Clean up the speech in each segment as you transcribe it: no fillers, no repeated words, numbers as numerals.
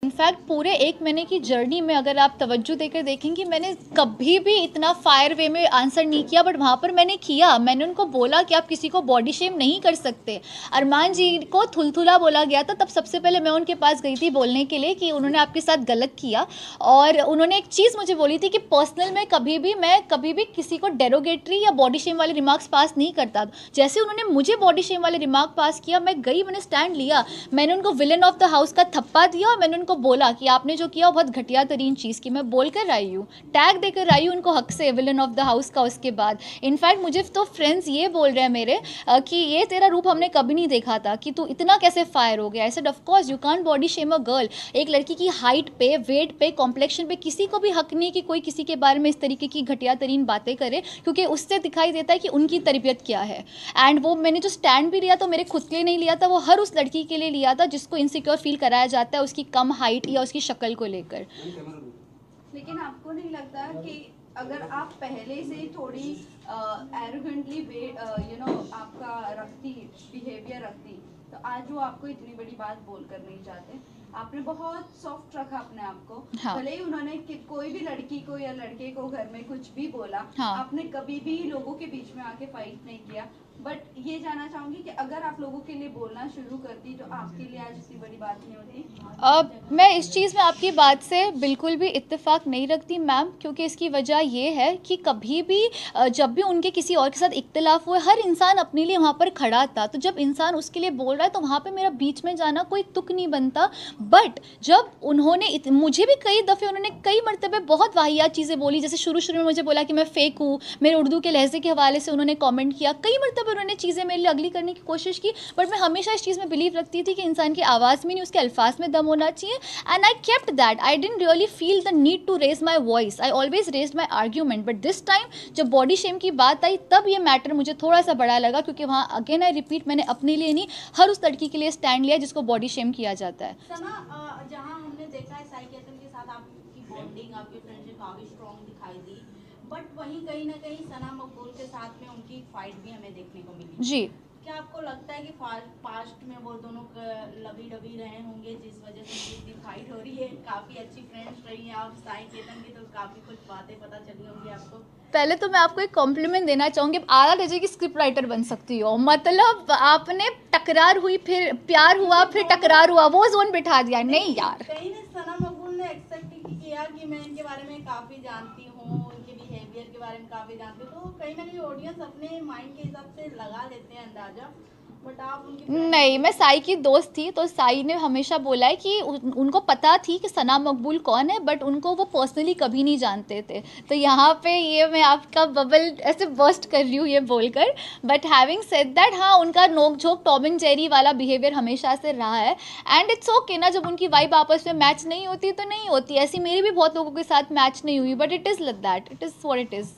In fact पूरे 1 महीने की जर्नी में अगर आप तवज्जो देकर देखेंगे, मैंने कभी भी इतना फायर वे में आंसर नहीं किया, बट वहाँ पर मैंने किया। मैंने उनको बोला कि आप किसी को बॉडी शेम नहीं कर सकते। अरमान जी को थुलथुला बोला गया था, तब सबसे पहले मैं उनके पास गई थी बोलने के लिए कि उन्होंने आपके साथ गलत किया। और उन्होंने एक चीज़ मुझे बोली थी कि पर्सनल में मैं कभी भी किसी को डेरोगेटरी या बॉडी शेम वाले रिमार्क्स पास नहीं करता। जैसे उन्होंने मुझे बॉडी शेम वाले रिमार्क पास किया, मैं गई, मैंने स्टैंड लिया, मैंने उनको विलन ऑफ द हाउस का थप्पा दिया और मैंने उनको बोला कि आपने जो किया वो बहुत घटिया तरीन चीज़ की। मैं बोल कर आई हूँ, टैग देकर आई हूँ उनको हक से, विलन ऑफ द हाउस का। उसके बाद इनफैक्ट मुझे तो फ्रेंड्स ये बोल रहे हैं मेरे कि ये तेरा रूप हमने कभी नहीं देखा था, कि तू इतना कैसे फायर हो गया। I said of course you can't body shame a girl. एक लड़की की हाइट पे, वेट पे, कॉम्प्लेक्शन पे किसी को भी हक नहीं कि कोई किसी के बारे में इस तरीके की घटिया तरीन बातें करे, क्योंकि उससे दिखाई देता है कि उनकी तरबियत क्या है। एंड वो मैंने जो स्टैंड भी लिया तो मेरे खुद के लिए नहीं लिया था, वो हर उस लड़की के लिए लिया था जिसको इनसिक्योर फील कराया जाता है उसकी कम हाइट या उसकी शक्ल को लेकर। लेकिन आपको नहीं लगता कि अगर आप पहले से थोड़ी एरोगेंटली आपका बिहेवियर रखती, तो आज वो आपको इतनी बड़ी बात बोल कर नहीं चाहते। आपने बहुत सॉफ्ट रखा अपने आप को। हाँ। भले ही उन्होंने कोई भी लड़की को या लड़के को घर में कुछ भी बोला, हाँ। आपने कभी भी लोगों के बीच में आके फाइट नहीं किया। बट ये जानना चाहूंगी कि अगर आप लोगों के लिए बोलना शुरू करती तो आपके लिए आज इतनी बड़ी बात नहीं होती। मैं इस चीज़ में आपकी बात से बिल्कुल भी इत्तेफाक नहीं रखती मैम, क्योंकि इसकी वजह ये है कि कभी भी जब भी उनके किसी और के साथ इख्तिलाफ हुए, हर इंसान अपने लिए वहाँ पर खड़ा था। तो जब इंसान उसके लिए बोल रहा है तो वहाँ पर मेरा बीच में जाना कोई तुक नहीं बनता। बट जब उन्होंने मुझे भी कई दफ़े उन्होंने कई मरतबे बहुत वाहियात चीज़ें बोली, जैसे शुरू में मुझे बोला कि मैं फेक हूँ, मेरे उर्दू के लहजे के हवाले से उन्होंने कॉमेंट किया, कई मरतबे उन्होंने चीज़ें मेरे लिए अगली करने की कोशिश की। बट मैं हमेशा इस चीज़ में बिलीव रखती थी कि इंसान की आवाज़ में नहीं उसके अल्फाज में दम होना चाहिए। And I kept that. I didn't really feel the need to raise my voice, I always raise my argument. But this time जब बॉडी शेम की बात आई तब ये मैटर मुझे थोड़ा सा बड़ा लगा, क्योंकि वहाँ अगेन आई रिपीट, मैंने अपने लिए नहीं हर उस लड़की के लिए स्टैंड लिया जिसको बॉडी शेम किया जाता है। जहाँ हमने देखा है साई कैतन के साथ आपकी बॉन्डिंग, आपकी फ्रेंडशिप काफी स्ट्रॉन्ग दिखाई दी, बट वहीं कहीं ना कहीं सना मकबूल के साथ में उनकी फाइट भी हमें देखने को मिली जी। क्या आपको लगता है कि पास्ट में वो दोनों लवी रहे होंगे जिस वजह से इतनी फाइट हो रही है? काफी अच्छी फ्रेंड्स रही हैं आप साई केतन की, तो काफी कुछ बातें पता चली होंगी आपको। पहले तो मैं आपको एक कॉम्प्लीमेंट देना चाहूँगी, आला दर्जे की स्क्रिप्ट राइटर बन सकती हो। मतलब आपने टकरार हुई, फिर प्यार हुआ, फिर टकरार हुआ, वो जोन बिठा दिया। नहीं यार, कहीं ने सना मकबूल ने एक्सेप्ट किया कि मैं इनके बारे में काफ़ी जानती हूँ, इनके बिहेवियर के बारे में काफ़ी जानती हूँ, तो कहीं ना कहीं ऑडियंस अपने माइंड के हिसाब से लगा लेते हैं अंदाजा। बट आप उनकी नहीं, मैं साई की दोस्त थी, तो साई ने हमेशा बोला है कि उनको पता थी कि सना मकबूल कौन है, बट उनको वो पर्सनली कभी नहीं जानते थे। तो यहाँ पे ये मैं आपका बबल ऐसे बर्स्ट कर रही हूँ ये बोलकर। बट हैविंग सेड दैट, हाँ उनका नोक झोंक टॉम एंड जेरी वाला बिहेवियर हमेशा से रहा है। एंड इट्स ओके ना, जब उनकी वाइब आपस में मैच नहीं होती तो नहीं होती। ऐसी मेरी भी बहुत लोगों के साथ मैच नहीं हुई, but it is like that, it is what it is.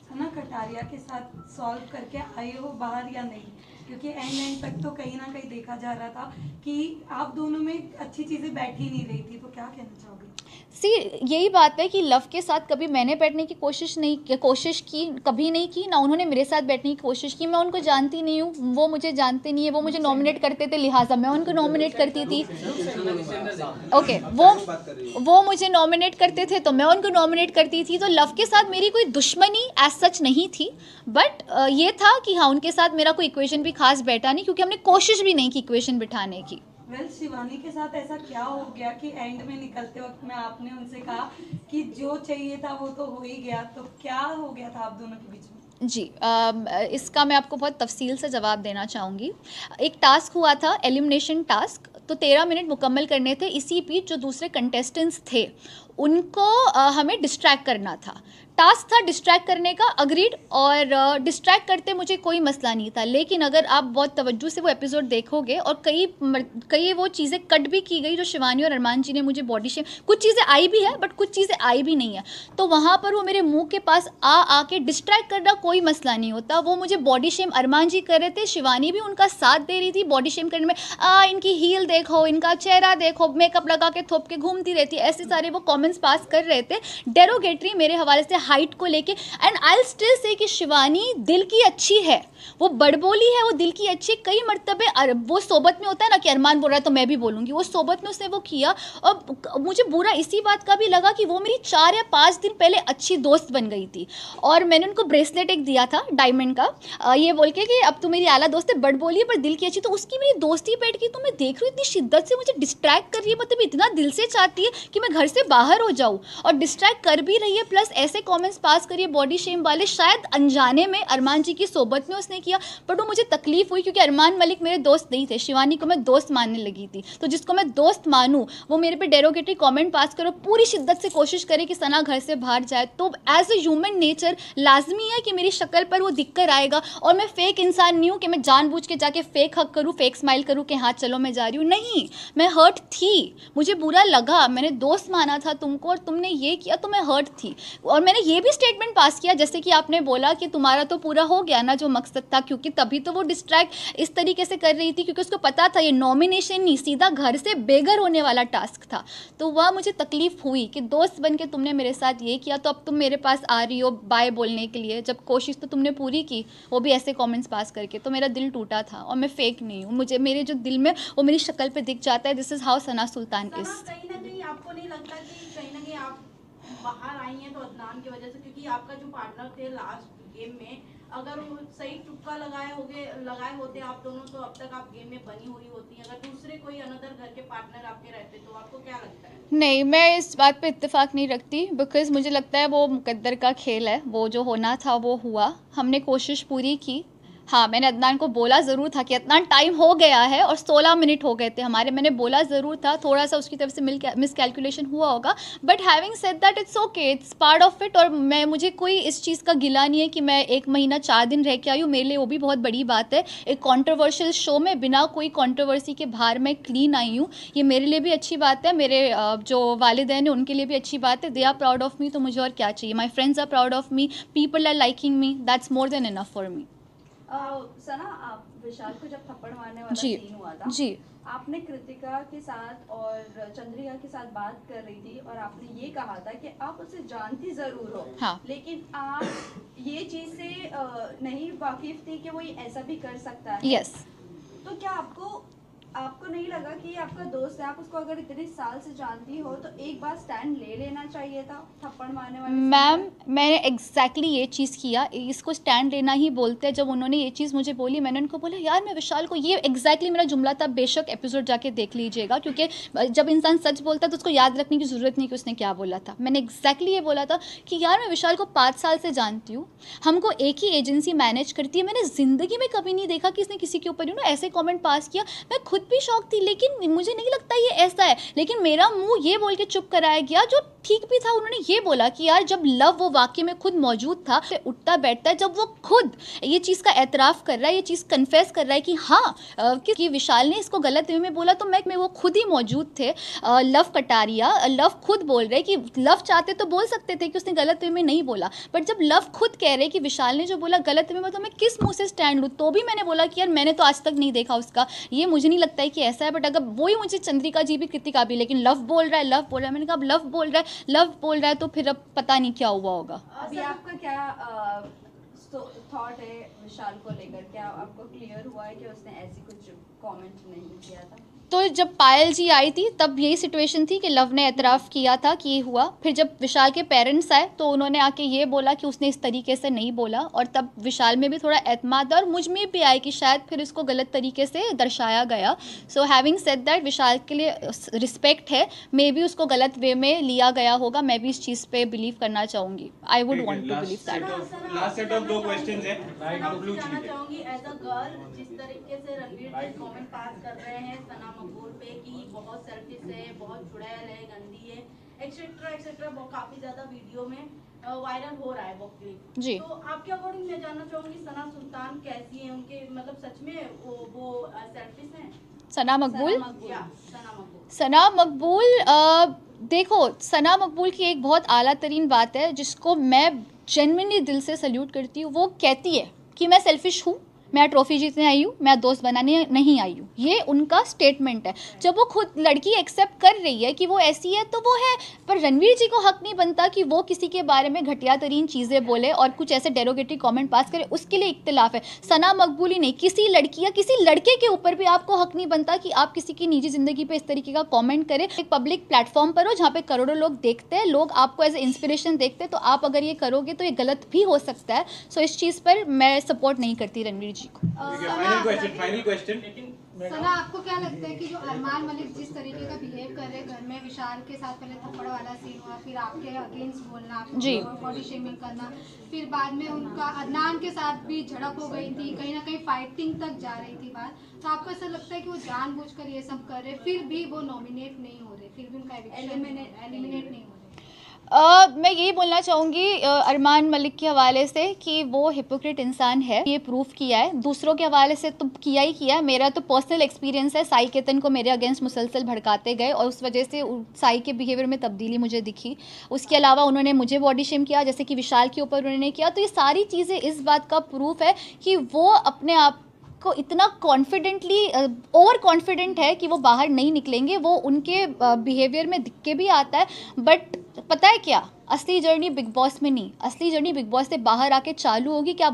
Sana Kataria के साथ सॉल्व करके आए हो बाहर या नहीं? क्योंकि एंड तक तो कहीं ना कहीं देखा जा रहा था कि आप दोनों में अच्छी चीज़ें बैठ ही नहीं रही थी, तो क्या कहना चाहोगे? सी, यही बात है कि लव के साथ कभी मैंने बैठने की कोशिश की, कभी नहीं की, ना उन्होंने मेरे साथ बैठने की कोशिश की। मैं उनको जानती नहीं हूँ, वो मुझे जानते नहीं है। वो मुझे नॉमिनेट करते थे, लिहाजा मैं उनको नॉमिनेट करती थी। ओके, वो मुझे नॉमिनेट करते थे तो मैं उनको नॉमिनेट करती थी। तो लव के साथ मेरी कोई दुश्मनी एज सच नहीं थी, बट ये था कि हाँ उनके साथ मेरा कोई इक्वेशन भी खास बैठा नहीं, क्योंकि हमने कोशिश भी नहीं की इक्वेशन बिठाने की। शिवानी के साथ ऐसा क्या हो गया कि एंड में निकलते वक्त में आपने उनसे कहा कि जो चाहिए था वो तो हो ही गया, तो क्या हो गया था आप दोनों के बीच में? जी, इसका मैं आपको बहुत तफसील से जवाब देना चाहूँगी। एक टास्क हुआ था, एलिमिनेशन टास्क, तो 13 मिनट मुकम्मल करने थे। इसी बीच जो दूसरे कंटेस्टेंट्स थे उनको हमें डिस्ट्रैक्ट करना था। टास्क था डिस्ट्रैक्ट करने का, अग्रीड, और डिस्ट्रैक्ट करते मुझे कोई मसला नहीं था। लेकिन अगर आप बहुत तवज्जो से वो एपिसोड देखोगे, और कई वो चीज़ें कट भी की गई जो शिवानी और अरमान जी ने मुझे बॉडी शेम, कुछ चीज़ें आई भी है बट कुछ चीज़ें आई भी नहीं है। तो वहाँ पर वो मेरे मुंह के पास आके डिस्ट्रैक्ट करना कोई मसला नहीं होता। वो मुझे बॉडी शेम अरमान जी कर रहे थे, शिवानी भी उनका साथ दे रही थी बॉडी शेम करने में। इनकी हील देखो, इनका चेहरा देखो, मेकअप लगा के थोप के घूमती रहती है, ऐसे सारे वो कॉमेंट्स कमेंट्स पास कर रहे थे डेरोगेटरी मेरे हवाले से हाइट को लेके। एंड आई स्टिल से कि शिवानी दिल की अच्छी है, वो बड़बोली है, वो दिल की अच्छी। कई मरतबे वो सोबत में होता है ना कि अरमान बोल रहा है तो मैं भी बोलूँगी, वो सोबत में उसने वो किया। और मुझे बुरा इसी बात का भी लगा कि वो मेरी 4 या 5 दिन पहले अच्छी दोस्त बन गई थी, और मैंने उनको ब्रेसलेट एक दिया था डायमंड का, ये बोल के कि अब तू मेरी आला दोस्त है, बड़बोली है पर दिल की अच्छी। तो उसकी मेरी दोस्ती बैठ गई, तो मैं देख रही हूँ इतनी शिद्दत से मुझे डिस्ट्रैक्ट कर रही है, मतलब इतना दिल से चाहती है कि मैं घर से बाहर हो जाऊँ, और डिस्ट्रैक्ट कर भी रही है। प्लस ऐसे कमेंट्स पास करिए बॉडी शेम वाले, शायद अनजाने में अरमान जी की सोबत में उसने किया, बट वो मुझे तकलीफ हुई क्योंकि अरमान मलिक मेरे दोस्त नहीं थे, शिवानी को मैं दोस्त मानने लगी थी। तो जिसको मैं दोस्त मानूं वो मेरे पे डेरोगेटरी कमेंट पास करो, पूरी शिद्दत से कोशिश करे कि सना घर से बाहर जाए। तो एज ए ह्यूमन नेचर लाजमी है कि मेरी शक्ल पर वो दिख कर आएगा, और मैं फेक इंसान नहीं हूँ कि मैं जानबूझ के जाके फेक हक करूँ, फेक स्माइल करूँ कि हाँ चलो मैं जा रही हूँ। नहीं, मैं हर्ट थी, मुझे बुरा लगा, मैंने दोस्त माना था तुमको और तुमने ये किया तो मैं हर्ट थी। और मैंने ये भी स्टेटमेंट पास किया जैसे कि आपने बोला कि तुम्हारा तो पूरा हो गया ना जो मकसद था, क्योंकि तभी तो वो डिस्ट्रैक्ट इस तरीके से कर रही थी क्योंकि उसको पता था ये नॉमिनेशन नहीं, सीधा घर से बेघर होने वाला टास्क था। तो वह मुझे तकलीफ हुई कि दोस्त बन के तुमने मेरे साथ ये किया, तो अब तुम मेरे पास आ रही हो बाय बोलने के लिए, जब कोशिश तो तुमने पूरी की, वो भी ऐसे कमेंट्स पास करके। तो मेरा दिल टूटा था, और मैं फेक नहीं हूँ, मुझे मेरे जो दिल में वो मेरी शक्ल पे दिख जाता है। This is how Sana Sultan is. कहीं ना कहीं आपको नहीं लगता कि कहीं ना कहीं आप बाहर आई हैं तो अदनान की वजह से, क्योंकि आपका जो पार्टनर थे लास्ट गेम में, अगर वो सही तुक्का लगाए होते आप दोनों, तो अब तक आप गेम में बनी हुई होती। अगर दूसरे कोई अनदर घर के पार्टनर आपके रहते तो आपको क्या लगता है? नहीं, मैं इस बात पे इत्तेफाक नहीं रखती, बिकॉज़ मुझे लगता है वो मुकद्दर का खेल है, वो जो होना था वो हुआ, हमने कोशिश पूरी की। हाँ, मैंने अदनान को बोला ज़रूर था कि अदनान टाइम हो गया है, और 16 मिनट हो गए थे हमारे, मैंने बोला ज़रूर था, थोड़ा सा उसकी तरफ से मिसकैलकुलेशन हुआ होगा, but having said that it's okay, it's part of it. और मुझे कोई इस चीज़ का गिला नहीं है कि मैं 1 महीना 4 दिन रह के आई हूँ, मेरे लिए वो भी बहुत बड़ी बात है। एक कॉन्ट्रोवर्शियल शो में बिना कोई कॉन्ट्रोवर्सी के बाहर मैं क्लीन आई हूँ, ये मेरे लिए भी अच्छी बात है, मेरे जो वालिदैन हैं उनके लिए भी अच्छी बात है। They are proud of me, तो मुझे और क्या चाहिए। My friends are proud of me, people are liking me, that's more than enough for me. Sana, आप विशाल को जब थप्पड़ मारने वाला जी सीन हुआ था, जी, आपने कृतिका के साथ और चंद्रिका के साथ बात कर रही थी, और आपने ये कहा था कि आप उसे जानती जरूर हो, हाँ, लेकिन आप ये चीज से नहीं वाकिफ थी कि वो ये ऐसा भी कर सकता है। यस। तो क्या आपको नहीं लगा कि ये आपका दोस्त है, आप उसको अगर इतने साल से जानती हो तो एक बार स्टैंड ले लेना चाहिए था थप्पड़ मारने वाले? मैम, मैंने एग्जैक्टली ये चीज़ किया, इसको स्टैंड लेना ही बोलते हैं। जब उन्होंने ये चीज़ मुझे बोली, मैंने उनको बोला यार मैं विशाल को, ये एग्जैक्टली मेरा जुमला था, बेशक एपिसोड जाके देख लीजिएगा, क्योंकि जब इंसान सच बोलता है तो उसको याद रखने की ज़रूरत नहीं कि उसने क्या बोला था। मैंने एग्जैक्टली ये बोला था कि यार मैं विशाल को 5 साल से जानती हूँ, हमको एक ही एजेंसी मैनेज करती है, मैंने ज़िंदगी में कभी नहीं देखा कि इसने किसी के ऊपर ऐसे कॉमेंट पास किया। मैं खुद भी शौक थी, लेकिन मुझे नहीं लगता ये ऐसा है, लेकिन मेरा मुंह ये बोल के चुप कराया गया, जो ठीक भी था। उन्होंने ये बोला कि यार जब लव वो वाकई में खुद मौजूद था, उठता बैठता है, जब वो खुद ये चीज़ का एतराफ़ कर रहा है, ये चीज़ कन्फेस कर रहा है कि हाँ कि विशाल ने इसको गलत वे में बोला, तो मैं वो खुद ही मौजूद थे। लव कटारिया, लव खुद बोल रहे कि लव चाहते तो बोल सकते थे कि उसने गलत वे में नहीं बोला, बट जब लव खुद कह रहे कि विशाल ने जो बोला गलत वे में, तो मैं किस मुँह से स्टैंड लूँ? तो भी मैंने बोला कि यार मैंने तो आज तक नहीं देखा उसका, ये मुझे नहीं लगता है कि ऐसा है। बट अगर वही मुझे चंद्रिका जी भी, कृतिका भी, लेकिन लव बोल रहा है, मैंने कहा अब लव बोल रहा है तो फिर अब पता नहीं क्या हुआ होगा। अभी आपका क्या थॉट है विशाल को लेकर? क्या आपको क्लियर हुआ है कि उसने ऐसी कुछ कमेंट नहीं किया था? तो जब पायल जी आई थी तब यही सिचुएशन थी कि लव ने एतराफ़ किया था कि ये हुआ। फिर जब विशाल के पेरेंट्स आए तो उन्होंने आके ये बोला कि उसने इस तरीके से नहीं बोला, और तब विशाल में भी थोड़ा एतमाद और मुझ में भी आया कि शायद फिर इसको गलत तरीके से दर्शाया गया। सो हैविंग सेड दैट, विशाल के लिए रिस्पेक्ट है, मे बी उसको गलत वे में लिया गया होगा, मैं भी इस चीज़ पे बिलीव करना चाहूँगी। I would want to believe that. Last set of 2 questions हैं। जानना चाहूंगी एज अ गर्ल, जिस तरीके से रणवीर जी कमेंट पास कर रहे हैं सना मकबूल पे कि बहुत सेल्फिश है, बहुत चुड़ैल है, गंदी है, एक्सेट्रा एक्सेट्रा, काफी ज्यादा वीडियो में वायरल हो रहा है वो क्लिप जी। तो आपके अकॉर्डिंग मैं जानना चाहूंगी सना सुल्तान कैसी है, उनके मतलब सच में वो सेल्फिश हैं? सना मकबूल, सना मकबूल देखो, सना मकबूल की एक बहुत आला तरीन बात है जिसको मैं जेन्युइनली दिल से सल्यूट करती हूँ। वो कहती है कि मैं सेल्फिश हूँ, मैं ट्रॉफी जीतने आई हूँ, मैं दोस्त बनाने नहीं आई हूँ। ये उनका स्टेटमेंट है। जब वो खुद लड़की एक्सेप्ट कर रही है कि वो ऐसी है तो वो है, पर रणवीर जी को हक नहीं बनता कि वो किसी के बारे में घटिया तरीन चीज़ें बोले और कुछ ऐसे डेरोगेटरी कमेंट पास करे। उसके लिए इख्तिलाफ है। सना मकबूली नहीं, किसी लड़की या किसी लड़के के ऊपर भी आपको हक नहीं बनता कि आप किसी की निजी ज़िंदगी पे इस तरीके का कॉमेंट करें। एक पब्लिक प्लेटफॉर्म पर हो जहाँ पे करोड़ों लोग देखते हैं, लोग आपको एज ए इंस्पिरेशन देखते हैं, तो आप अगर ये करोगे तो ये गलत भी हो सकता है। सो इस चीज़ पर मैं सपोर्ट नहीं करती रणवीर जी को। Final question. सना, आपको क्या लगता है कि जो अरमान मलिक जिस तरीके का बिहेव कर रहे घर में, विशाल के साथ पहले थप्पड़ वाला सीन हुआ, फिर आपके अगेंस्ट बोलना, जी, बॉडी शेमिंग करना, फिर बाद में उनका अदनान के साथ भी झड़प हो गई थी, कहीं ना कहीं फाइटिंग तक जा रही थी बात, तो आपको ऐसा लगता है कि वो जानबूझकर ये सब कर रहे, फिर भी वो नॉमिनेट नहीं हो रहे, फिर भी उनका एलिमिनेट नहीं हो रहे? मैं यही बोलना चाहूँगी अरमान मलिक के हवाले से कि वो हिपोक्रेट इंसान है, ये प्रूफ किया है। दूसरों के हवाले से तो किया ही किया है। मेरा तो पर्सनल एक्सपीरियंस है, साई केतन को मेरे अगेंस्ट मुसलसल भड़काते गए और उस वजह से साई के बिहेवियर में तब्दीली मुझे दिखी। उसके अलावा उन्होंने मुझे बॉडी शेम किया, जैसे कि विशाल के ऊपर उन्होंने किया। तो ये सारी चीज़ें इस बात का प्रूफ है कि वो अपने आप को इतना कॉन्फिडेंटली ओवर कॉन्फिडेंट है कि वो बाहर नहीं निकलेंगे। वो उनके बिहेवियर में दिख के भी आता है। बट पता है क्या, असली जर्नी बिग बॉस में नहीं, असली जर्नी बिग बॉस से बाहर आके चालू होगी कि आप